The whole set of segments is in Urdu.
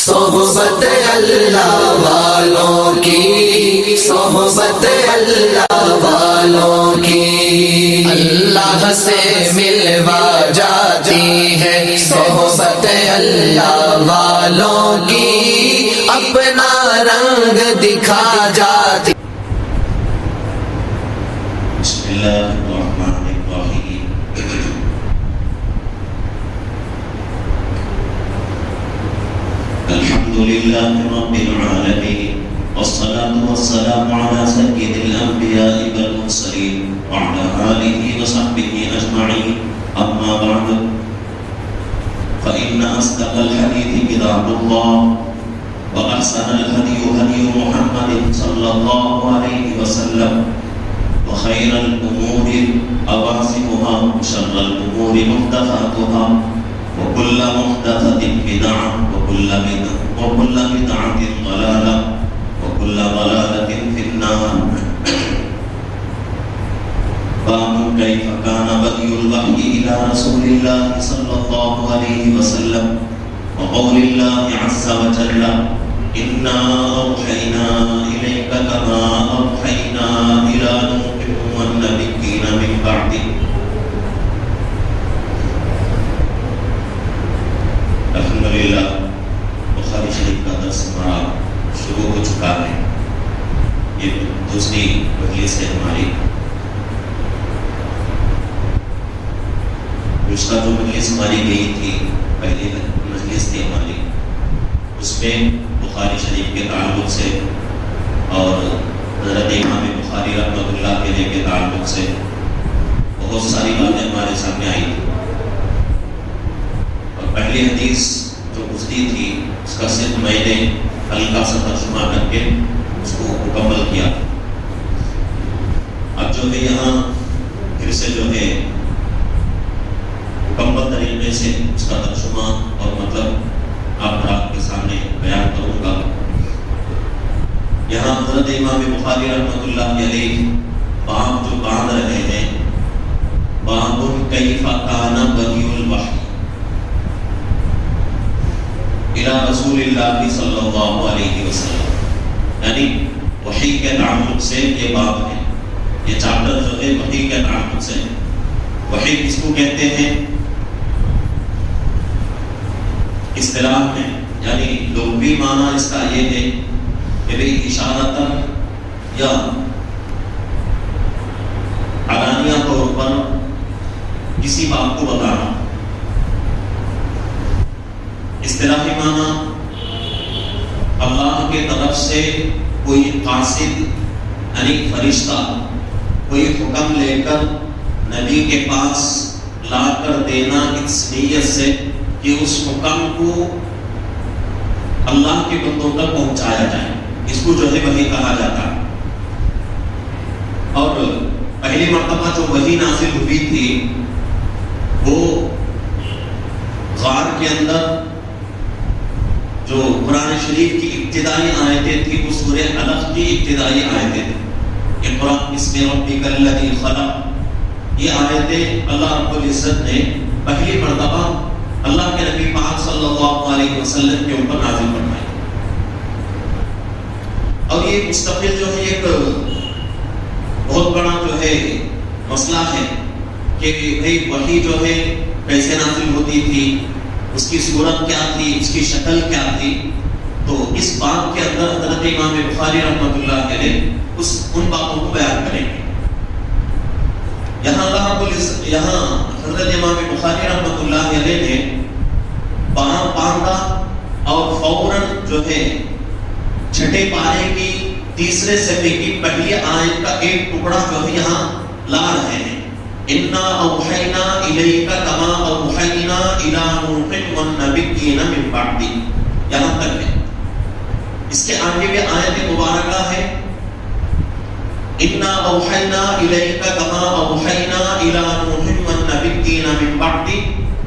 صحبت اللہ والوں کی، صحبت اللہ والوں کی اللہ سے ملوا جاتی ہے، صحبت اللہ والوں کی اپنا رنگ دکھا جاتی۔ بسم اللہ الرحمن الرحیم۔ الحمد للہ رب العالمین، والصلاة والسلام على سید الانبیاء والمرسلین وعلى آلہ وصحبہ اجمعین، اما بعد فإن أصدق الحديث كتاب الله، وأحسن الهدي هدي محمد صلى الله عليه وسلم، وخير الأمور أواسمها، وشر الأمور محدثاتها، وكل محدثة بدعة، وكل بدعة ضلالة، وكل ضلالة في النار۔ باب كيف كان بدء الوحي إلى رسول الله صلى الله عليه وسلم، وقول الله عز وجل إنا أوحينا إليك كما أوحينا إلى نوح والنبيين من بعده۔ الحمدللہ بخاری شریف کا درس ہمارا شروع ہو چکا ہے۔ یہ دوسری مجلس ہے ہماری۔ گزشتہ جو مجلس ہماری گئی تھی، پہلی مجلس تھی ہماری، اس میں بخاری شریف کے تعلق سے اور حضرت امام بخاری رحمۃ اللہ علیہ کے تعلق سے بہت ساری باتیں ہمارے سامنے آئی تھی، اور پہلی حدیث جو گزری تھی اس کا صرف میں نے ہلکا سا ترجمہ کر کے اس کو مکمل کیا۔ اب جو ہے یہاں پھر سے جو ہے مکمل طریقے سے اس کا ترجمہ اور مطلب آپ کے سامنے بیان کروں گا۔ یہاں حضرت امام بخاری رحمۃ اللہ علیہ باب جو باندھ رہے ہیں، باب کیف کان بدء الوحی الی رسول اللہ صلی اللہ علیہ وسلم، یعنی وحی کے تعلق سے یہ باب ہے، یہ چیپٹر جو ہے وحی کے تعلق سے۔ وحی کس کو کہتے ہیں اصطلاح میں، یعنی لغوی معنی اس کا یہ ہے کہ بھئی اشارتاً یا علانیہ طور پر کسی بات کو بتانا۔ اصطلاحی معنی اللہ کے طرف سے کوئی قاصد یعنی فرشتہ کوئی حکم لے کر نبی کے پاس لا کر دینا اس نیت سے کہ اس حکم کو اللہ کے بندوں تک پہنچایا جائے، اس کو جو ہے وحی کہا جاتا ہے۔ اور پہلی مرتبہ جو وحی نازل ہوئی تھی وہ غار کے اندر جو قرآن شریف کی ابتدائی آیتیں تھی، وہ سورہ علق کی ابتدائی آیتیں تھیں۔ اقرأ بسم ربک الذی خلق، یہ آیتیں اللہ رب العزت نے پہلی مرتبہ اللہ کے نبی پاک صلی اللہ علیہ وسلم کے اوپر نازل فرمائی، اور یہ مستقل جو ہے ایک بہت بڑا جو ہے مسئلہ ہے کہ بھئی وحی جو ہے کیسے نازل ہوتی تھی، اس کی صورت کیا تھی، اس کی شکل کیا تھی۔ تو اس باب کے اندر حضرت امام بخاری رحمۃ اللہ علیہ ان باتوں کو بیان کریں گے۔ یہاں حضرت امام بخاری رحمۃ اللہ علیہ نے باب باندھا اور فوراً جو ہے چھٹے پارے کی تیسرے صفحے کی پہلی آیت کا ایک ٹکڑا جو ہے یہاں لا رہے ہیں۔ انا اوحینا الیک کما اوحینا الی نوح والنبیین من بعدہ، یہاں تک ہے۔ اس کے آگے بھی آیت مبارکہ ہے انا اوحینا الیک کما اوحینا الی نوح والنبیین من بعدہ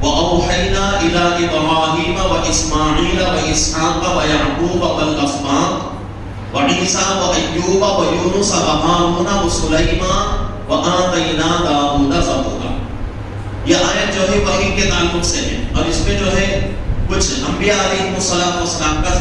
واوحینا الی ابراہیم واسماعیل واسحاق ویعقوب والاسباط وعیسیٰ وایوب ویونس وہارون وسلیمان وآتینا داؤد زبورا۔ یہ آیت جو ہے وحی کے تعلق سے ہے، اور اس میں جو ہے کچھ انبیاء علیہ السلام کا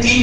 3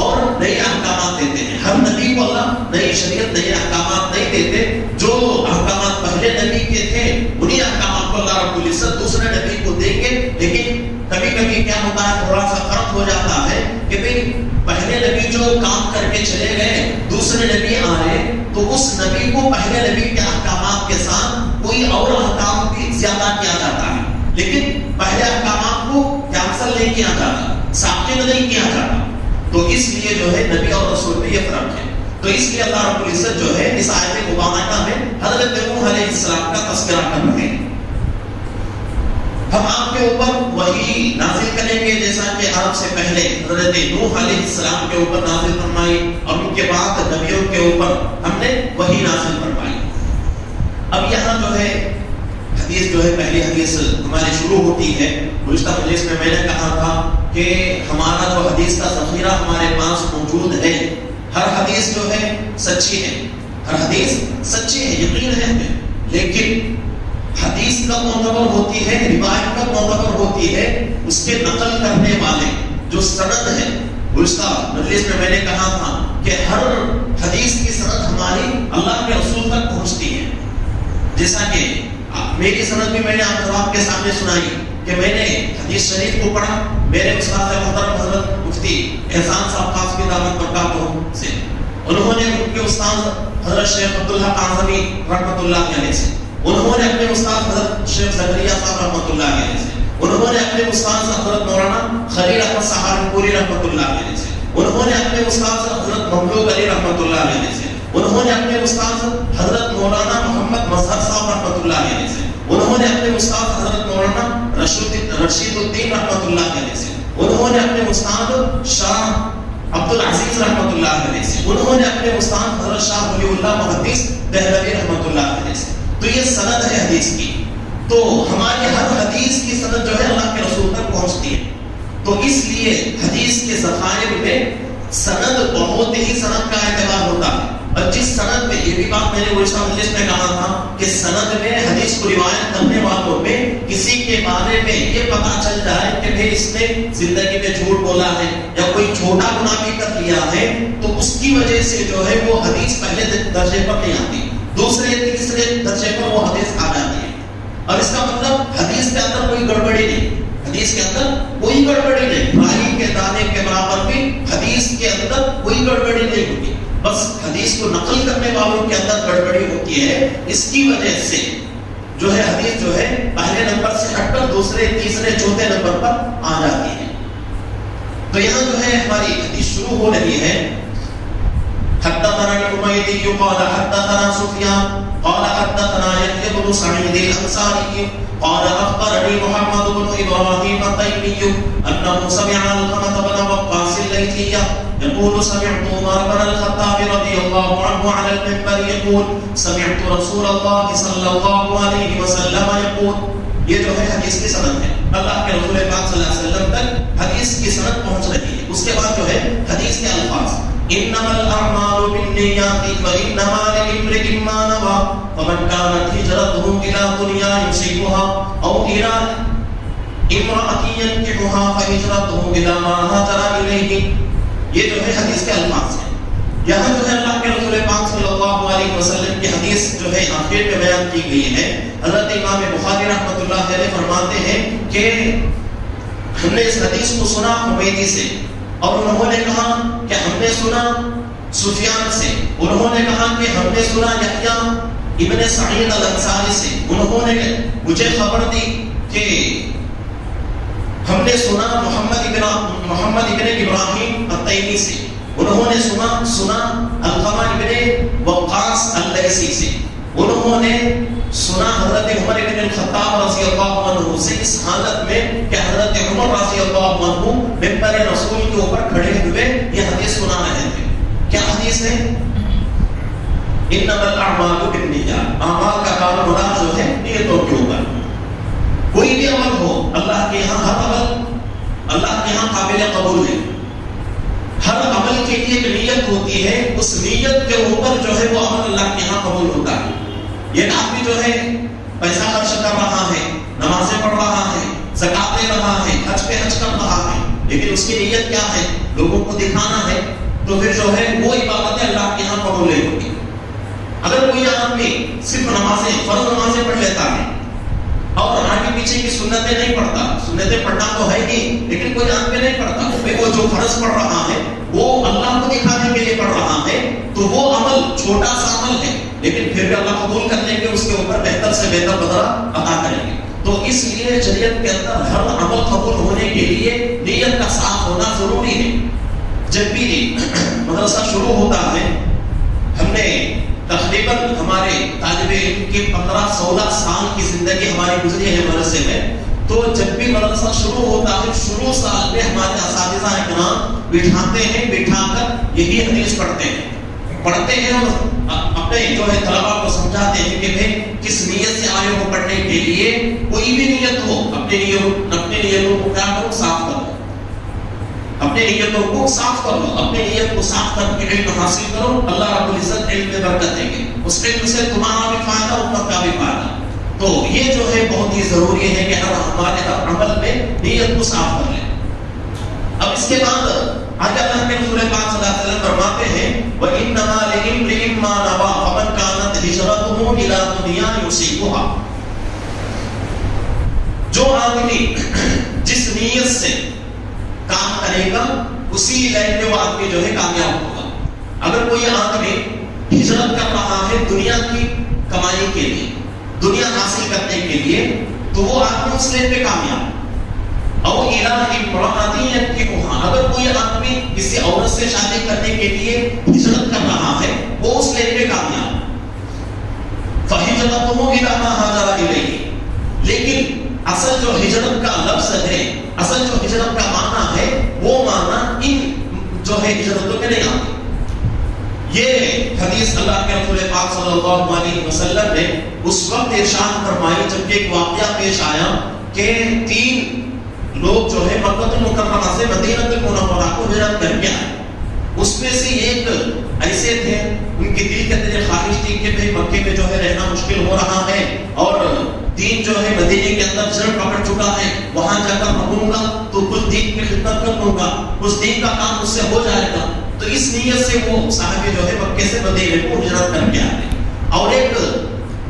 اور نئے احکامات دیتے ہیں. ہر نبی کو اللہ نئی شریعت نئے احکامات نہیں دیتے. جو احکامات پہلے نبی کے تھے انہی احکامات کو اللہ رب العزت دوسرے نبی کو دیں گے. لیکن کبھی کبھی کیا ہوتا ہے, تھوڑا سا فرق ہو جاتا ہے کہ بھئی پہلے نبی جو کام کر کے چلے گئے, دوسرے نبی آئے تو اس نبی کو پہلے نبی کے احکامات کے ساتھ کوئی اور احکام بھی زیادہ کیا جاتا ہے. لیکن پہلے احکامات کو کینسل نہیں کیا جاتا, ثابت نہیں کیا جاتا. تو اس لیے جو ہے نبی اور رسول میں یہ فرق ہے. تو اس لیے اللہ رب العزت جو ہے اس آیت مبارکہ میں حضرت نوح علیہ السلام کا تذکرہ کر رہے ہیں. ہم آپ کے اوپر وحی نازل کریں گے جیسا کہ آپ سے پہلے حضرت نوح علیہ السلام کے اوپر نازل فرمائی اور ان کے بعد نبیوں کے اوپر ہم نے وحی نازل فرمائی. اب یہاں جو ہے حدیث جو ہے پہلی حدیث ہماری شروع ہوتی ہے. گزشتہ مجلس میں نے کہا تھا کہ ہمارا جو حدیث کا ذخیرہ ہمارے پاس موجود ہے, ہر حدیث جو ہے سچی ہے, ہر حدیث سچی ہے, یقین ہے ہمیں. لیکن حدیث کب معتبر ہوتی ہے, روایت کب معتبر ہوتی ہے, اس کے نقل کرنے والے جو سند ہے. گزشتہ مجلس میں نے کہا تھا کہ ہر حدیث کی سند ہماری اللہ کے رسول تک پہنچتی ہے. جیسا کہ میری سند بھی میں نے آپ کے سامنے سنائی کہ میں نے حدیث شریف کو پڑھا میرے استاد محترم حضرت مفتی احسان صاحب خاص کی دعوت برکاتہ سے. انہوں نے ان کے استاد حضرت شیخ عبداللہ قاضوی رحمۃ اللہ علیہ سے, انہوں نے اپنے استاد حضرت شیخ زکریا صاحب رحمۃ اللہ علیہ سے, انہوں نے اپنے استاد حضرت مولانا خلیل احمد سہارنپوری رحمۃ اللہ علیہ سے, انہوں نے اپنے استاد حضرت مملوک علی رحمۃ اللہ علیہ سے, انہوں نے اپنے استاد حضرت مولانا محمد مظہر صاحب رحمۃ اللہ علیہ سے, انہوں نے اپنے استاد حضرت مولانا رشید الدین رحمۃ اللہ علیہ سے, انہوں نے اپنے استاد شاہ عبد العزیز رحمۃ اللہ علیہ سے, انہوں نے اپنے استاد حضرت شاہ ولی اللہ محدث دہلوی رحمۃ اللہ علیہ سے. تو یہ سند ہے حدیث کی. تو ہماری ہر حدیث کی سند جو ہے اللہ کے رسول تک پہنچتی ہے. تو اس لیے حدیث کے ذخائر میں سند بہت ہی سند کا اعتبار ہوتا ہے. اور جس سند میں, یہ بھی بات میں نے گزشتہ مجلس میں کہا تھا کہ سند میں حدیث کو روایت کرنے والوں میں کسی کے بارے میں یہ پتہ چل جائے کہ بھئی اس نے زندگی میں جھوٹ بولا ہے یا کوئی چھوٹا گناہ بھی کر لیا ہے, تو اس کی وجہ سے جو ہے وہ حدیث پہلے درجے پر نہیں آتی, دوسرے تیسرے درجے پر وہ حدیث آ جاتی ہے. اور اس کا مطلب حدیث کے اندر کوئی گڑبڑی نہیں, حدیث کے اندر کوئی گڑبڑی نہیں, رائی کے دانے کے برابر بھی حدیث کے اندر کوئی گڑبڑی نہیں ہوتی. بس حدیث کو نقل کرنے والوں کے اندر گڑبڑی ہوتی ہے. اس کی وجہ سے جو ہے حدیث جو ہے پہلے نمبر سے ہٹ کر دوسرے تیسرے چوتھے نمبر پر آ جاتی ہے. تو یہاں جو ہے ہماری حدیث شروع ہو رہی ہے. حدثنا الحميدي قال حدثنا سفيان قال حدثنا يحيى بن سعيد الأنصاري قال أخبرني محمد بن إبراهيم التيمي أنه سمع علقمة بن وقاص الليثي يقول سمعت عمر بن الخطاب رضي الله عنه على المنبر يقول سمعت رسول الله صلى الله عليه وسلم يقول. یہ جو ہے حدیث کی سند ہے, اللہ کے رسول پاک صلی اللہ علیہ وسلم تک حدیث کی سند پہنچ رہی ہے. اس کے بعد جو ہے حدیث کے الفاظ انما الاعمال بالنیات وانما لامرئ ما نوى فمن كانت هجرته الى دنيا يصيبها او الى امرأة ينكحها فهجرته الى ما هاجر اليه. یہ جو ہے حدیث کے الفاظ ہیں. یہاں جو ہے اللہ کے رسول پاک صلی اللہ علیہ وسلم کی حدیث جو ہے آخر میں بیان کی گئی ہے. حضرت امام بخاری رحمۃ اللہ علیہ فرماتے ہیں کہ ہم نے اس حدیث کو سنا حمیدی سے, اور انہوں نے کہا کہ ہم نے سنا سفیان سے, انہوں نے کہا کہ ہم نے سنا یحییٰ ابن سعید الانصاری سے, انہوں نے مجھے خبر دی کہ ہم نے سنا محمد ابن ابراہیم التیمی سے, انہوں نے سنا علقمہ ابن وقاص اللیثی سے, انہوں نے سنا حضرت عمر بن الخطاب رضی اللہ عنہ سے اس حالت میں کہ حضرت عمر رضی اللہ عنہ ممبر رسول کے اوپر کھڑے ہوئے یہ حدیث سنا رہے تھے. کیا حدیث ہے؟ انما الاعمال بالنیات, اعمال کا کام ہونا جو ہے نیتوں کے اوپر. کوئی بھی عمل ہو اللہ کے یہاں, ہر عمل اللہ کے یہاں قابل قبول ہے. ہر عمل کے لیے ایک نیت ہوتی ہے, اس نیت کے اوپر جو ہے وہ عمل اللہ کے یہاں قبول ہوتا ہے. یہ آدمی جو ہے پیسہ خرچ کر رہا ہے, نمازیں پڑھ رہا ہے, زکات دے رہا ہے, حج پہ حج کر رہا ہے, لیکن اس کی نیت کیا ہے؟ لوگوں کو دکھانا ہے، تو پھر جو ہے وہ عبادتیں اللہ کے یہاں قبول نہیں ہوگی۔ اگر کوئی آدمی صرف نمازیں، فرض نمازیں پڑھ لیتا ہے اور آگے پیچھے کی سنتیں نہیں پڑھتا، سنتیں پڑھنا تو ہے ہی لیکن کوئی آدمی نہیں پڑھتا، وہ جو فرض پڑھ رہا ہے وہ اللہ کو دکھانے کے لیے پڑھ رہا ہے، تو وہ عمل چھوٹا سا عمل ہے لیکن پھر بھی اللہ قبول کر لیں گے، اس کے اوپر بہتر سے بہتر بدلہ عطا کریں گے۔ تو اس لیے شریعت کے اندر ہر عمل قبول ہونے کے لیے نیت کا صاف ہونا ضروری ہے۔ جب بھی مدرسہ شروع ہوتا ہے، ہم نے تقریباً ہمارے طالب علم کی 15-16 سال کی زندگی ہماری گزری ہے مدرسے میں، تو جب بھی مدرسہ شروع ہوتا ہے شروع سال میں ہمارے اساتذہ کرام بٹھاتے ہیں، بٹھا کر یہی حدیث پڑھتے ہیں اور اپنے جو ہے طلباء کو سمجھاتے ہیں کہ بھئی کس نیت سے آئے ہو پڑھنے کے لیے، کوئی بھی نیت ہو اپنے نیتوں کو کیا کرو؟ صاف کرو، اپنے نیتوں کو صاف کر لو، اپنے نیت کو صاف کر کے علم حاصل کرو، اللہ رب العزت علم میں برکت دیں گے، اس علم سے تمہارا بھی فائدہ، امت کا بھی فائدہ۔ تو یہ جو ہے بہت ہی ضروری ہے کہ ہمارے ہر عمل میں نیت کو صاف کر لیں۔ اب اس کے بعد آج اللہ کے رسول پاک صلی اللہ علیہ وسلم فرماتے ہیں وَإِنَّمَا لِإِمْرِئٍ مَّا نَوَىٰ فَمَنْ كَانَتْ هِجْرَتُهُ إِلَىٰ دُنْيَا يُصِيبُهَا۔ جو آدمی جس نیت سے کام کرے گا اسی لائن میں وہ آدمی جو ہے کامیاب ہوگا۔ اگر کوئی آدمی ہجرت کر رہا ہے دنیا کی کمائی کے لیے، دنیا حاصل کرنے کے لیے، تو وہ آدمی اس لائن پہ کامیاب۔ اور اگر کوئی آدمی کسی عورت سے شادی کرنے کے لیے ہجرت کر رہا ہے وہ اس لائن پہ کامیاب۔ فَهِجْرَتُهُ إِلَىٰ مَا هَاجَرَ إِلَيْهِ، لیکن اصل جو ہجرت کا لفظ ہے، اصل جو ہجرت کا معنی ہے، وہ معنی ان جو ہے ہجرتوں میں نہیں آتی۔ یہ حدیث اللہ کے رسول پاک صلی اللہ علیہ وسلم نے اس وقت ارشاد فرمائی جب ایک واقعہ پیش آیا کہ 3 لوگ جو ہے مکہ المکرمہ سے مدینہ المنورہ کو ہجرت کر کے آئے۔ اس میں سے ایک ایسے تھے ان کی دل کے اندر خواہش تھی کہ بھئی مکے میں جو ہے رہنا مشکل ہو رہا ہے اور دین جو ہے مدینے کے اندر جڑ پکڑ چکا ہے، وہاں جا کر رہوں گا تو کچھ دین کی خدمت کر دوں گا، کچھ دین کا کام مجھ سے ہو جائے گا۔ تو اس نیت سے وہ صحابی جو ہے مکے سے مدینے کو ہجرت کر کے آئے، اور ایک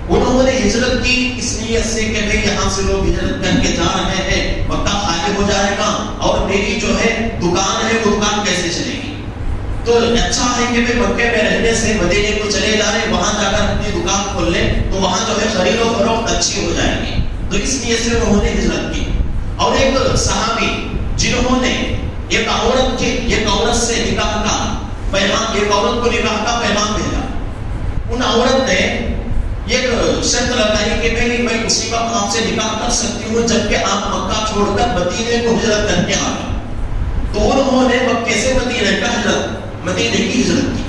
انہوں نے ہجرت کی اس نیت سے کہ بھئی یہاں سے لوگ ہجرت کر کے جا رہے ہیں، مکہ خالی ہو جائے گا اور میری جو ہے دکان ہے وہ دکان کیسے چلے گی، تو اچھا ہے کہ بھئی مکے میں رہنے سے مدینے کو چلے جائیں، وہاں جا کر اپنی دکان کھول لیں تو وہاں جو ہے خرید و فروخت اچھی ہو جائے گی۔ تو اس نیت سے انہوں نے ہجرت کی۔ اور ایک صحابی جنہوں نے ایک عورت سے نکاح کا پیغام، ایک عورت کو نکاح کا پیغام بھیجا، ان عورت نے ایک شرط لگائی کہ میں اسی وقت آپ سے نکاح کر سکتی ہوں جبکہ آپ مکہ چھوڑ کر مدینے کو ہجرت کر کے آ گئے۔ تو انہوں نے مکے سے مدینے کی ہجرت کی۔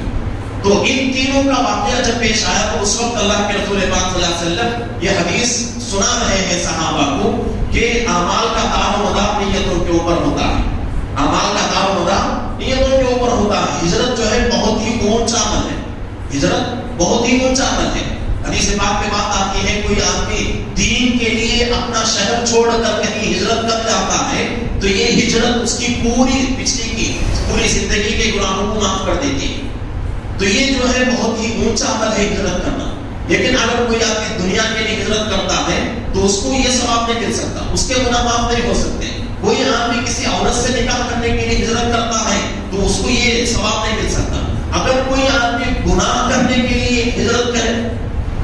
تو ان تینوں کا واقعہ جب پیش آیا تو اس وقت اللہ کے رسول پاک صلی اللہ علیہ وسلم یہ حدیث سنا رہے ہیں صحابہ کو کہ اعمال کا دار و مدار نیتوں کے اوپر ہوتا ہے، اعمال کا دار و مدار نیتوں کے اوپر ہوتا ہے۔ ہجرت جو ہے بہت ہی اونچا عمل ہے، ہجرت بہت ہی اونچا عمل ہے۔ حدیث پاک میں بات آتی ہے کوئی آدمی دین کے لیے اپنا شہر چھوڑ کر کہیں ہجرت کر جاتا ہے تو یہ ہجرت اس کی پوری زندگی کے گناہوں کو معاف کر دیتی ہے۔ تو یہ جو ہے بہت ہی اونچا عمل ہے ہجرت کرنا۔ لیکن اگر کوئی آدمی دنیا کے لیے ہجرت کرتا ہے تو اس کو یہ ثواب نہیں مل سکتا، اس کے گناہ معاف نہیں ہو سکتے۔ کوئی آدمی کسی عورت سے نکاح کرنے کے لیے ہجرت کرتا ہے تو اس کو یہ ثواب نہیں مل سکتا۔ اگر کوئی آدمی گناہ کرنے کے لیے ہجرت کرے،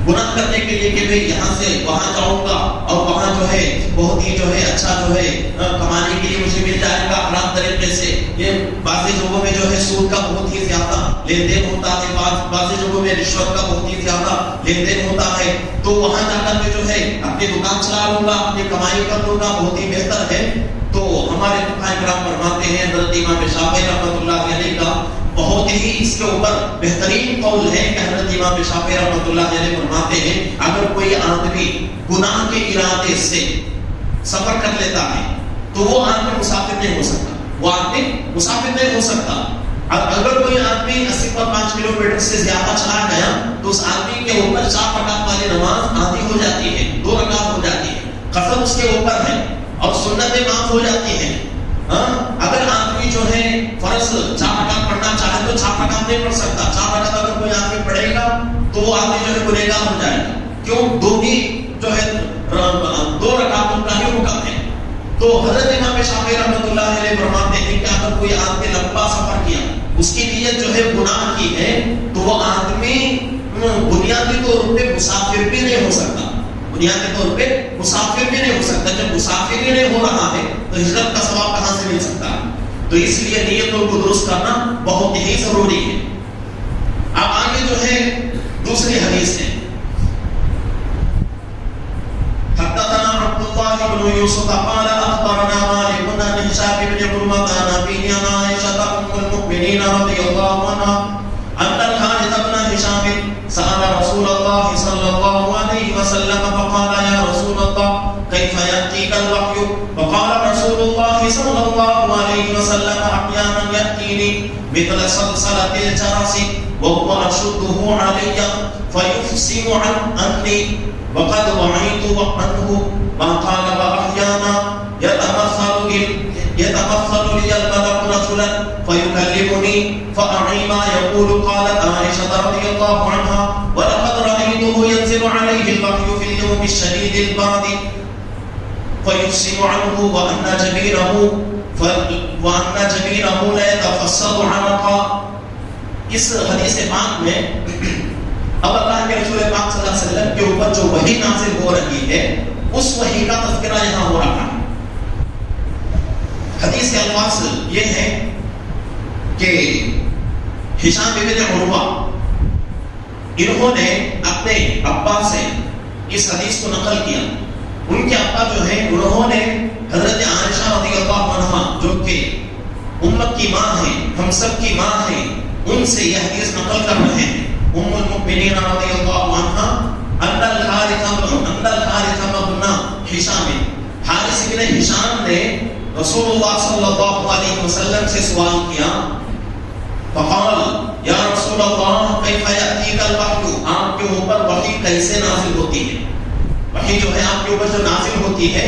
گناہ کرنے کے لیے کہ بھئی یہاں سے وہاں جاؤں گا اور وہاں جو ہے بہت ہی جو ہے اچھا جو ہے کمانے کے لیے مجھے مل جائے گا حرام طریقے سے، یہ بعض جگہوں میں جو ہے سود کا بہت ہی زیادہ لین دین ہوتا ہے، بعض جگہوں میں رشوت کا بہت ہی زیادہ لین دین ہوتا ہے، تو وہاں جا کر کے جو ہے اپنی دکان چلا لوں گا، اپنی کمائی کر لوں گا، بہت ہی بہتر ہے۔ تو ہمارے فقہاء کرام فرماتے ہیں، حضرت امام شافعی رحمۃ اللہ علیہ کا بہت ہی اس کے اوپر بہترین قول ہے کہ حضرت امام شافعی رحمۃ اللہ علیہ فرماتے ہیں اگر کوئی آدمی گناہ کے ارادے سے سفر کر لیتا ہے تو وہ آدمی مسافر نہیں ہو سکتا، وہ آدمی مسافر نہیں ہو سکتا۔ اگر کوئی آدمی 80-5 کلومیٹر سے زیادہ چلا گیا تو اس آدمی کے اوپر 4 رکعت والی نماز آدھی ہو جاتی ہے، 2 رکعت ہو جاتی ہے، قسم اس کے اوپر ہے اور سنتیں معاف ہو جاتی ہیں۔ اگر فرض 4 رکعت پڑھنا چاہے تو 4 رکعت نہیں پڑھ سکتا. 4 رکعت اگر کوئی آدمی پڑھے گا تو وہ آدمی جو ہے گنہگار ہو جائے گا. کیوں؟ 2 ہی جو ہے 2 رکعتوں کا ہی حکم ہے. تو حضرت امام شافعی رحمۃ اللہ علیہ فرماتے ہیں کہ اگر کوئی آدمی لمبا سفر کیا, اس کی نیت جو ہے گناہ کی ہے, تو وہ آدمی بنیادی طور پہ مسافر بھی نہیں ہو سکتا. بنیادی طور پہ مسافر بھی نہیں ہو سکتا. جب مسافر ہی نہیں ہو رہا ہے تو ہجرت کا ثواب کہاں سے مل سکتا ہے؟ تو اس لیے نیتوں کو درست کرنا بہت ہی ضروری ہے. اب آگے جو ہے دوسری حدیث ہے. حدثنا عبد الله بن يوسف قال اخبرنا مالك عن هشام بن عروة عن أبيه عن عائشة أم المؤمنين رضي الله عنها أن الحارث بن هشام سأل رسول الله صلى الله عليه وسلم فقال يا رسول الله كيف يأتيك الوحي؟ فقال رسول الله صلى الله عليه وسلم أحيانا يأتيني مثل صلصلة الجرس وهو أشده علي فيفصل عني وقد وعيت عنه ما قال وأحيانا يتمثل لي الملك رجلا فيكلمني فأعي ما يقول. قالت عائشة رضي الله عنها ولقد رأيته ينزل عليه الوحي في اليوم الشديد البرد فيفصل عنه وأن جبينه لا يتفصل عرقا. اس حدیث پاک میں اب اللہ کے رسول پاک صلی اللہ علیہ وسلم کے اوپر جو وحی نازل ہو رہی ہے اس وحی کا تذکرہ یہاں ہو رہا ہے. حدیث کے الفاظ یہ ہیں کہ ہشام بن عروہ انہوں نے اپنے ابا سے اس حدیث کو نقل کیا. ان کے ابا جو ہیں انہوں نے حضرت عائشہ رضی اللہ عنہا جو کہ امت کی ماں ہیں, ہم سب کی ماں ہیں, ان سے یہ حدیث نقل کر رہے ہیں. ام المؤمنین رضی اللہ عنہا ان الحارث بن ہشام, حارث بن ہشام نے رسول اللہ صلی اللہ علیہ وسلم سے سوال کیا. فقال یا رسول اللہ کیف یأتیک الوحی, آپ کے اوپر وحی کیسے نازل ہوتی ہے؟ وحی جو ہے آپ کے اوپر جو نازل ہوتی ہے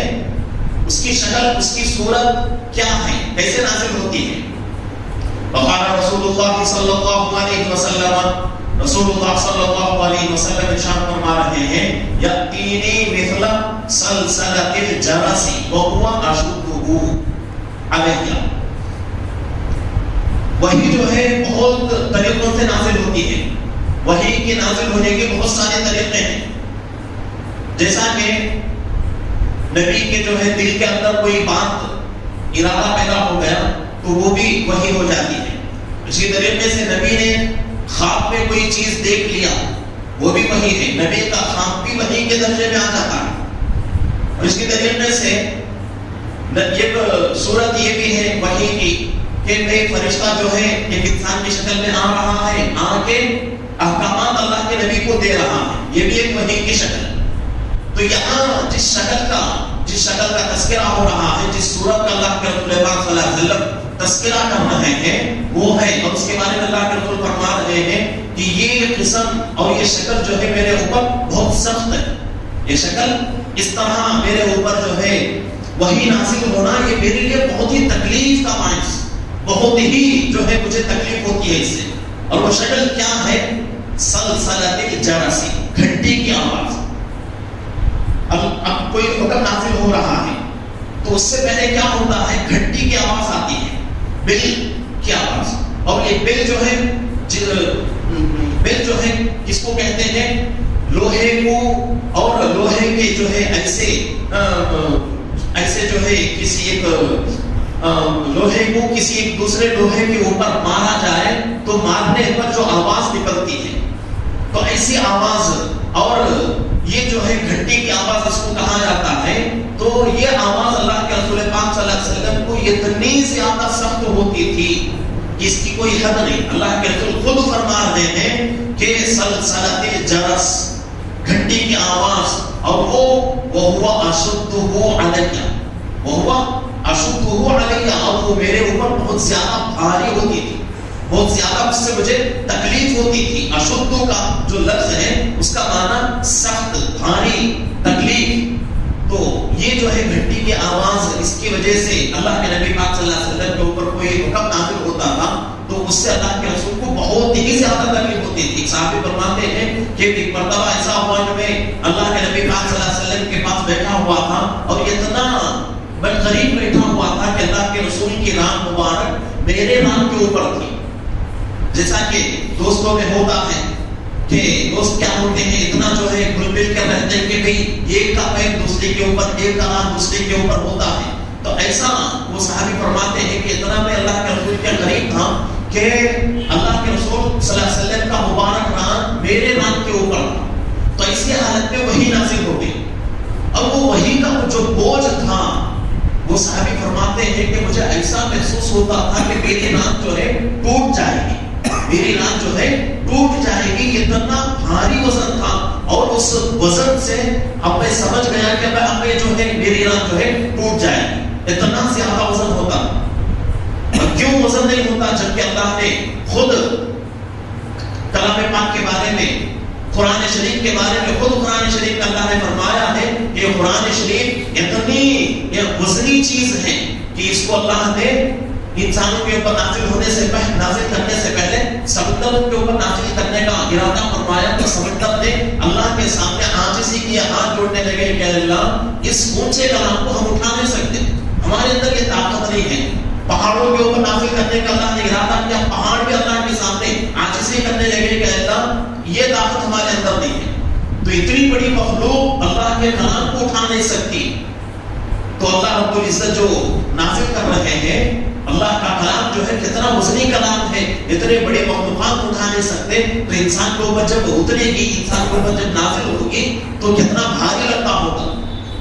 اس کی شکل, اس کی صورت کیا ہے, کیسے نازل ہوتی ہے؟ فقال رسول اللہ صلی اللہ علیہ وسلم, رسول اللہ صلی اللہ علیہ وسلم ارشاد فرما رہے ہیں یأتینی مثل سلسلۃ الجرس وهو اشده علیہ. وحی جو ہے بہت طریقوں سے نازل ہوتی ہے. وحی کے نازل ہونے کے بہت سارے طریقے ہیں. جیسا کہ نبی کے جو ہے دل کے اندر کوئی بات, ارادہ پیدا ہو گیا تو وہ بھی وحی ہو جاتی ہے. اسی طریقے سے نبی نے خواب میں کوئی چیز دیکھ لیا, وہ بھی وحی ہے. نبی کا خواب بھی وحی کے درجے میں آ جاتا ہے. اور اس کی طریقے سے ایک صورت یہ بھی ہے وحی کی کہ ایک فرشتہ جو ہے ایک انسان کی شکل میں آ رہا ہے, آ کے احکامات اللہ کے نبی کو دے رہا ہے, یہ بھی ایک وحی کی شکل. تو یہاں جس شکل کا تذکرہ ہو رہا ہے, جس صورت کا اللہ کے رسول پاک صلی اللہ علیہ وسلم تذکرہ کر رہے ہیں وہ ہے, اور اس کے بارے میں اللہ کے رسول فرما رہے ہیں کہ یہ قسم اور یہ شکل جو ہے میرے اوپر بہت سخت ہے. یہ شکل اس طرح میرے اوپر جو ہے وحی نازل ہونا یہ میرے لیے بہت ہی تکلیف کا باعث, بہت ہی جو ہے مجھے تکلیف ہوتی ہے اس سے. اور وہ شکل کیا ہے؟ سلسلۃ الجرس, گھنٹی کی آواز. اب کوئی حکم نازل ہو رہا ہے تو اس سے پہلے کیا ہوتا ہے؟ گھنٹی کی آواز آتی ہے, بل کی آواز. اور یہ بل جو ہے کس کو کہتے ہیں؟ لوہے کو, اور لوہے کے جو ہے ایسے جو ہے کسی ایک لوہے کو کسی ایک دوسرے لوہے کے اوپر مارا جائے تو مارنے پر جو آواز نکلتی ہے, تو ایسی آواز. اور یہ جو ہے گھنٹی کی آواز اس کو کہا جاتا ہے. تو یہ آواز اللہ کے رسول پاک صلی اللہ علیہ وسلم کو اتنی زیادہ سخت ہوتی تھی کہ اس کی کوئی حد نہیں. اللہ کے رسول خود فرما رہے ہیں کہ سلسلۃ الجرس, گھنٹی کی آواز, اور وہ اشدہ علیہ, اور وہ میرے اوپر بہت زیادہ بھاری ہوتی تھی, بہت زیادہ اس سے مجھے تکلیف ہوتی تھی. اشدہ کا جو لفظ ہے اس کا معنی سخت, بھاری, تکلیف. تو یہ جو ہے گھنٹی کی آواز, اس کی وجہ سے اللہ کے نبی پاک صلی اللہ علیہ وسلم کے اوپر کوئی حکم نازل ہوتا تھا تھی. صحابی فرماتے ہیں کہ ایک مرتبہ ایسا ہوا کہ میں اللہ کے نبی پاک صلی اللہ علیہ وسلم کے پاس بیٹھا ہوا تھا اور اتنا میں قریب بیٹھا ہوا تھا کہ اللہ کے رسول کی ران مبارک میرے ران کے اوپر تھی. جیسا کہ دوستوں میں ہوتا ہے کہ دوست کیا ہوتے ہیں اتنا جو ہے گل مل کر رہتے ہیں کہ بھئی ایک کا پیر دوسرے کے اوپر، ایک کا ران دوسرے کے اوپر ہوتا ہے. تو ایسا وہ صحابی فرماتے ہیں کہ اتنا میں اللہ کے رسول کے قریب تھا کہ اللہ کے رسول صلی اللہ علیہ وسلم کا مبارک ران میرے ران کے اوپر تھا. تو ایسی حالت میں وحی نازل ہو گئی. اب وہ وحی کا جو بوجھ تھا وہ صحابی فرماتے ہیں کہ مجھے ایسا محسوس ہوتا تھا کہ میری ران جو ہے ٹوٹ جائے گی، میری ران جو ہے ٹوٹ جائے گی. اتنا بھاری وزن تھا اور اس وزن سے اب میں سمجھ گیا کہ اب جو ہے میری ران جو ہے ٹوٹ جائے گی. اتنا زیادہ وزن ہوتا. اور کیوں وزن نہیں ہوتا جبکہ اللہ نے خود کلام پاک کے بارے میں، قرآن شریف کے بارے میں، خود قرآن شریف میں اللہ نے فرمایا ہے کہ قرآن شریف اتنی وزنی چیز ہے کہ اس کو اللہ نے انسانوں کے اوپر نازل کرنے سے پہلے سمندر کے اوپر نازل کرنے کا ارادہ فرمایا تو سمندر نے اللہ کے سامنے عاجزی کی، ہاتھ جوڑنے لگے کہ اللہ اس اونچے کلام کو ہم اٹھا نہیں سکتے، ہمارے اندر یہ طاقت نہیں ہے. پہاڑوں کے اوپر نازل کرنے کا اللہ نے ارادہ کیا، پہاڑ بھی اللہ کے سامنے عاجزی کرنے لگے کہ اللہ یہ طاقت ہمارے اندر نہیں ہے. تو اتنی بڑی مخلوق اللہ کے کلام کو اٹھا نہیں سکتی. تو اللہ رب العزت جو نازل کر رہے ہیں، اللہ کا کلام جو ہے کتنا وزنی کلام ہے، اتنے بڑے مخلوقات اٹھا نہیں سکتے. تو انسان کے اوپر جب اترے گی، انسان کے اوپر جب نازل ہوگی تو کتنا بھاری لگتا ہوگا.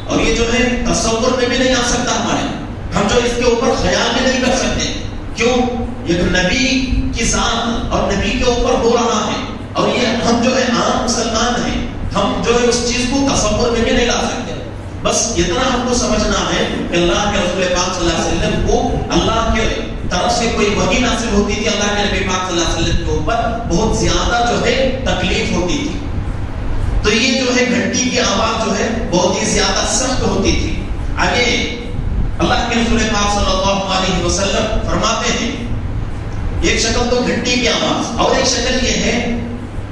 اور یہ جو ہے تصور میں بھی نہیں آ سکتا ہمارے، ہم جو اس کے اوپر خیال بھی نہیں کر سکتے. کیوں؟ یہ نبی کی ذات اور نبی کے اوپر ہو رہا ہے اور یہ ہم جو ہے عام مسلمان ہیں، ہم جو ہے اس چیز کو تصور میں بھی نہیں لا سکتے. بس اتنا ہم کو سمجھنا ہے کہ اللہ کے رسول پاک صلی اللہ علیہ وسلم کو اللہ کے طرف سے کوئی وحی نازل ہوتی تھی، اللہ کے نبی پاک صلی اللہ علیہ وسلم کے اوپر بہت زیادہ جو ہے تکلیف ہوتی تھی. تو یہ جو ہے گھنٹی کی آواز جو ہے بہت ہی زیادہ سخت ہوتی تھی. آگے اللہ کے رسول پاک صلی اللہ علیہ وسلم فرماتے ہیں ایک شکل تو گھنٹی کی آواز اور ایک شکل یہ ہے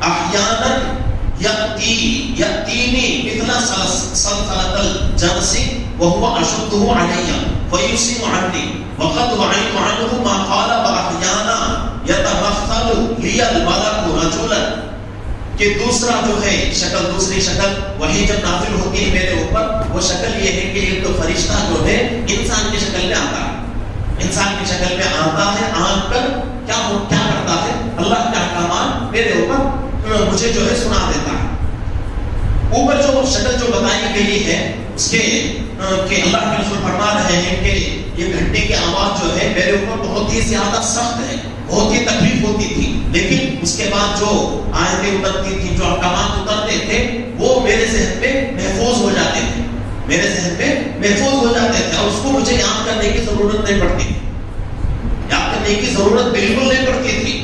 احیانا یأتینی مثل سلسلة الجرس وهو أشده علي فيسمع عني وقد وعيت عنه ما قال وأحيانا يتمثل لي الملك رجلا. کہ دوسرا جو ہے شکل، دوسری شکل وہی جب نازل ہوتی ہے میرے اوپر، وہ شکل یہ ہے کہ ایک فرشتہ جو ہے انسان کی شکل میں آتا ہے، انسان کی شکل میں آتا ہے، آ کر کیا کرتا ہے، اللہ کے احکامات میرے اوپر مجھے جو ہے سنا دیتا ہے. اوپر جو شکل جو بتائی گئی ہے اس کے کہ اللہ کے رسول فرما رہے ہیں کہ یہ گھنٹے کی آواز جو ہے میرے اوپر بہت ہی زیادہ سخت ہے، بہت ہی تکلیف ہوتی تھی. لیکن اس کے بعد جو آیتیں اترتی تھی، جو احکامات اترتے تھے، وہ میرے ذہن میں محفوظ ہو جاتے تھے، میرے ذہن میں محفوظ ہو جاتے تھے اور اس کو مجھے یاد کرنے کی ضرورت نہیں پڑتی، یاد کرنے کی ضرورت بالکل نہیں پڑتی تھی.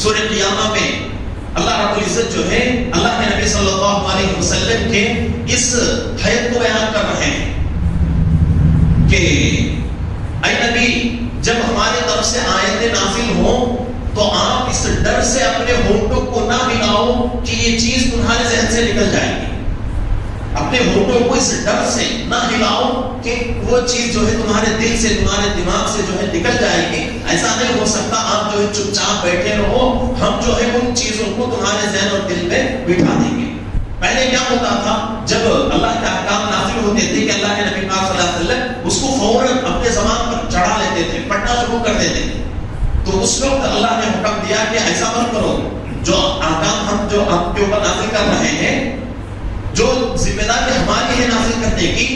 سورہ قیامہ میں اللہ رب العزت جو ہے اللہ کے نبی صلی اللہ علیہ وسلم کے اس حیت کو بیان کر رہے ہیں کہ اے نبی، جب ہماری طرف سے آیتیں نازل ہوں تو آپ اس ڈر سے اپنے ہونٹوں کو نہ ہلاؤ کہ یہ چیز تمہارے ذہن سے نکل جائے گی. اپنے ہونٹوں کو اس ڈر سے نہ ہلاؤ کہ وہ چیز جو ہے تمہارے دل سے، تمہارے دماغ سے جو ہے نکل جائے گی. ایسا نہیں ہو سکتا آپ جو ہے چپ چاپ بیٹھے رہو، ہم جو ہے ان چیزوں کو تمہارے ذہن اور دل میں بٹھا دیں گے. پہلے کیا ہوتا تھا، جب اللہ کے احکام نازل ہوتے تھے کہ اللہ کے نبی پاک صلی اللہ علیہ وسلم اس کو فوراً اپنے زبان پر چڑھا لیتے تھے، پڑھنا شروع کر دیتے تھے. تو اس وقت اللہ نے حکم دیا کہ ایسا مت کرو، جو احکام ہم جو آپ کے اوپر نازل کر رہے ہیں، جو ذمہ داری ہماری ہے نازل کرنے کی،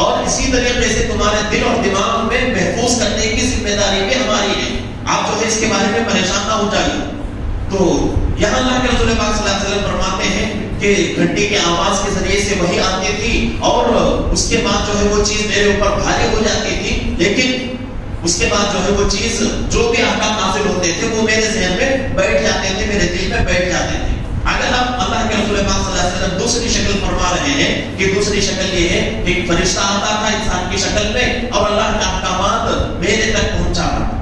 اور اسی طریقے سے تمہارے دل اور دماغ میں محفوظ کرنے کی ذمہ داری بھی ہماری ہے. آپ جو ہے اس کے بارے میں پریشان نہ ہو جائیے. تو یہاں اللہ کے رسول پاک صلی اللہ علیہ وسلم فرماتے ہیں کہ گھنٹی کی آواز کے ذریعے سے وہی آتی تھی اور اس کے بعد جو ہے وہ چیز میرے اوپر بھاری ہو جاتی تھی. لیکن اس کے بعد جو ہے وہ چیز، جو بھی احکام نازل ہوتے تھے وہ میرے ذہن میں بیٹھ جاتے تھے، میرے دل میں بیٹھ جاتے تھے. اگر آپ اللہ کے رسول پاک صلی اللہ علیہ وسلم دوسری شکل فرما رہے ہیں کہ دوسری شکل یہ ہے کہ ایک فرشتہ آتا تھا انسان کی شکل میں اور اللہ کے احکامات میرے تک پہنچاتا.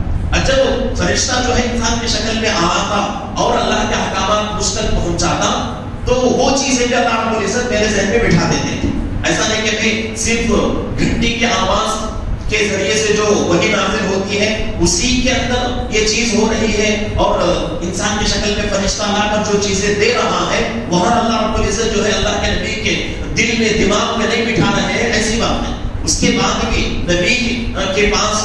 جب فرشتہ جو ہے انسان کی شکل میں آتا اور اللہ کے احکامات مجھ تک پہنچاتا تو وہ چیزیں بھی اللہ رب العزت میرے ذہن میں بٹھا دیتے تھے. ایسا نہیں کہ میں صرف گھنٹی کی آواز کے ذریعے سے جو وحی نازل ہوتی ہے اسی کے اندر یہ چیز ہو رہی ہے اور انسان کی شکل میں فرشتہ لا کر جو چیزیں دے رہا ہے وہاں اللہ رب العزت جو ہے اللہ کے نبی کے دل میں دماغ میں نہیں بٹھا رہے ہیں, ایسی بات نہیں. اس کے بعد بھی نبی کے پاس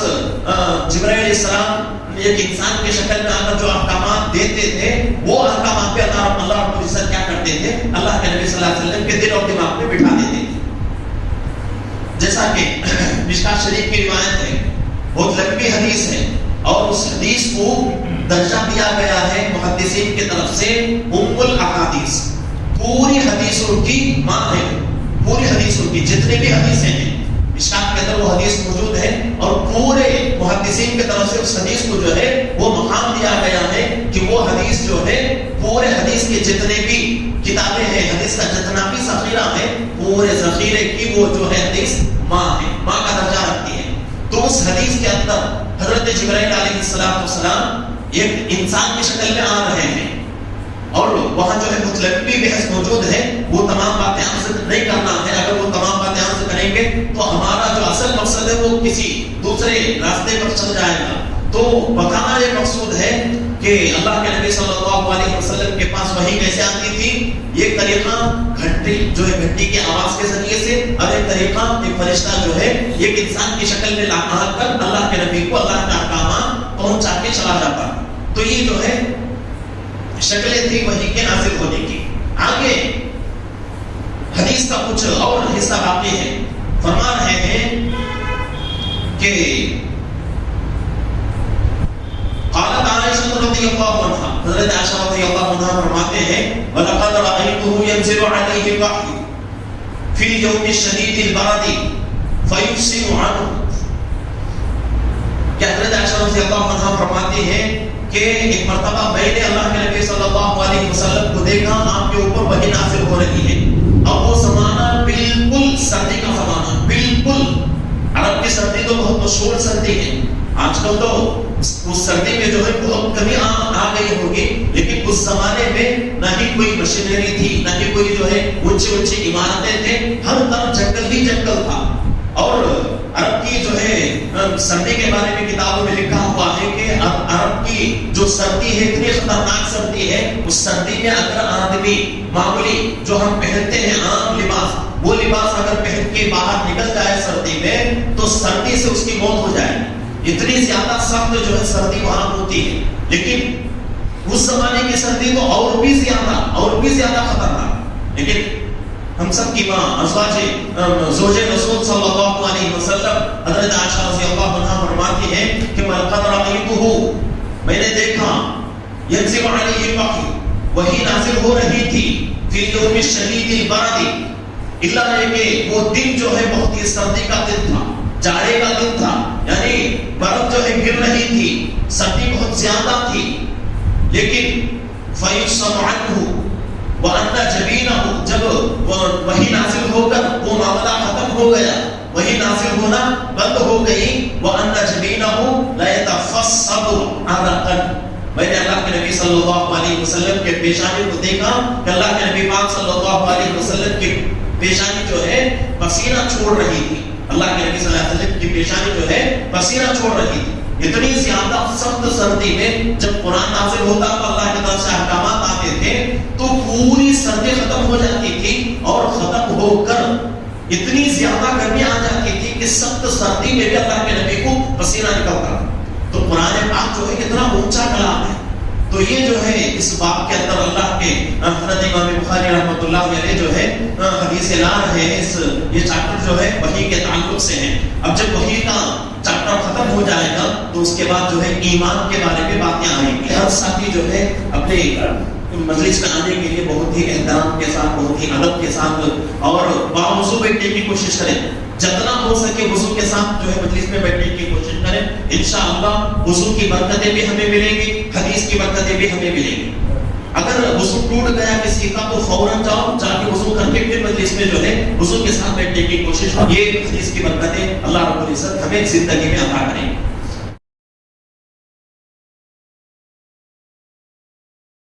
جبرائیل علیہ السلام ایک انسان کی شکل میں آ کر جو احکامات دیتے تھے وہ احکامات پہ اللہ رب العزت کیا کرتے تھے, اللہ کے نبی صلی اللہ علیہ وسلم کے دل اور دماغ میں بٹھا دیتے تھے. جیسا کہ مشکات شریف کی روایت ہے, بہت لمبی حدیث ہے اور اس حدیث کو درجہ دیا گیا ہے محدثین کی طرف سے ام الاحادیث, پوری حدیثوں کی ماں ہے, پوری حدیثوں کی جتنے بھی حدیثیں ہیں مشکات کے اندر وہ حدیث موجود ہے اور پورے محدثین کی طرف سے اس حدیث کو جو ہے وہ مقام دیا گیا ہے کہ وہ حدیث جو ہے پورے حدیث کے جتنے بھی کتابیں ہیں, حدیث کا جتنا بھی ذخیرہ ہے پورے ذخیرے کی وہ جو ہے حدیث ماں ہے, ماں کا درجہ رکھتی ہے. تو اس حدیث کے اندر حضرت جبرائیل علیہ السلام ایک انسان کی شکل میں آ رہے ہیں اور وہاں جو ہے بہت لمبی بحث موجود ہے, وہ تمام باتیں ہم سے نہیں کرنا ہے. اگر وہ تمام باتیں ہم سے کریں گے تو ہمارا جو اصل مقصد ہے وہ کسی دوسرے راستے پر چل جائے گا. تو بتانا یہ مقصود ہے کہ اللہ کے نبی صلی اللہ علیہ وسلم کے پاس وحی کیسے آتی تھی. ایک طریقہ گھنٹی جو ہے گھنٹی کی آواز کے ذریعے سے, اور ایک طریقہ ایک فرشتہ جو ہے ایک انسان کی شکل میں لا کر اللہ کے نبی کو اللہ کا احکامات پہنچا کے چلا جاتا. تو یہ جو ہے شکلیں تھی وحی کے نازل ہونے کی. آگے حدیث کا کچھ اور حصہ باقی ہے. فرما رہے ہیں کہ قالت عائشہ رضی اللہ عنہا, حضرت عائشہ رضی اللہ عنہا فرماتے ہیں وَلَقَدْ رَأَيْتُهُ يَنزِلُ عَلَيْهِ الْوَحْيُ فِي الْيَوْمِ الشَّدِيدِ الْبَرَدِ فَيُفْصِلُ عَنْهُ. کہ حضرت عائشہ رضی اللہ عنہا فرماتی ہیں کہ ایک مرتبہ میں نے اللہ کے نبی صلی اللہ علیہ وسلم کو دیکھا, آپ کے اوپر وحی نازل ہو رہی ہے. اب وہ زمانہ بالکل سردی کا زمانہ, بالکل عرب کی سردی تو بہت مشہور سردی ہے. آج کل تو اس سردی میں جو ہے بہت کمی آ گئی ہوگی, لیکن اس زمانے میں نہ ہی کوئی مشینری تھی, نہ ہی کوئی جو ہے اونچی اونچی عمارتیں تھے, ہر طرف جنگل ہی جنگل تھا. اور عرب کی جو ہے سردی کے بارے میں کتابوں میں لکھا ہوا ہے کہ عرب کی جو سردی ہے اتنی خطرناک سردی ہے, اس سردی میں اگر آدمی معمولی جو ہم پہنتے ہیں عام لباس, وہ لباس اگر پہن کے باہر نکل جائے سردی میں تو سردی سے اس کی موت ہو جائے. اتنی زیادہ سخت جو ہے سردی وہاں ہوتی ہے. لیکن اس زمانے کی سردی تو اور بھی زیادہ خطرناک. لیکن ہم سب کی ماں زوج رسول صلی اللہ علیہ وسلم حضرت عائشہ رضی اللہ عنہا فرماتی ہیں کہ وَلَقَدْ رَأَيْتُهُ, میں نے دیکھا يَنزِلُ عَلَيْهِ الْوَحْيُ, وحی نازل ہو رہی تھی فِي الْيَوْمِ الشَّدِيدِ الْبَرَدِ, اللہ ہے کہ وہ دن جو ہے بہت ہی سردی کا دن تھا, جاڑے کا دن تھا, یعنی برف جو ہے گر رہی تھی, سردی بہت زیادہ تھی. لیکن فَيُصَّمُ عَنْهُ وَأَنَّ جَبِينَهُ, جب وحی نازل ہو کر وہ معاملہ ختم ہو گیا, وحی نازل ہونا بند ہو گئی, وَأَنَّ جَبِينَهُ لَا يَتَفَصَّدُ عَرَقًا, میں نے اللہ کے نبی صلی اللہ علیہ وسلم کے پیشانی کو دیکھا کہ اللہ کے نبی پاک صلی اللہ علیہ وسلم کی پیشانی جو ہے پسینہ چھوڑ رہی تھی. اللہ کے نبی صلی اللہ علیہ وسلم کی پیشانی جو ہے پسینہ چھوڑ رہی تھی. اتنی زیادہ سخت سردی میں جب قرآن نازل ہوتا تو اللہ کی طرف سے احکامات آتے تھے تو پوری سردی ختم ہو جاتی تھی اور ختم ہو کر اتنی زیادہ گرمی آ جاتی تھی کہ سخت سردی میں بھی اللہ کے نبی کو پسینہ نکلتا. تو قرآن پاک جو ہے کتنا اونچا کلام ہے. تو یہ جو ہے اس باب کے اندر اللہ کے حضرت امام بخاری رحمۃ اللہ علیہ جو ہے حدیث لا رہے ہیں. یہ چیپٹر جو ہے وحی کے تعلق سے ہیں. اب جب وحی کا چیپٹر ختم ہو جائے گا تو اس کے بعد جو ہے ایمان کے بارے میں باتیں آئیں گی. ہر ساتھی جو ہے اپنے مجلس میں آنے کے لیے بہت ہی احترام کے ساتھ, بہت ہی ادب کے ساتھ اور باوضو بیٹھنے کی کوشش کریں. جتنا ہو سکے وضو کے ساتھ جو ہے مجلس میں بیٹھنے کی کوشش کریں. انشاءاللہ وضو کی برکتیں بھی ہمیں ملیں گی, حدیث کی برکتیں بھی ہمیں ملیں گی. اگر وضو ٹوٹ گیا کسی کا تو فوراً جاؤ, جا کے وضو کر کے پھر مجلس میں جو ہے وضو کے ساتھ بیٹھنے کی کوشش. یہ حدیث کی برکتیں اللہ رب العزت ہمیں زندگی میں عطا کریں.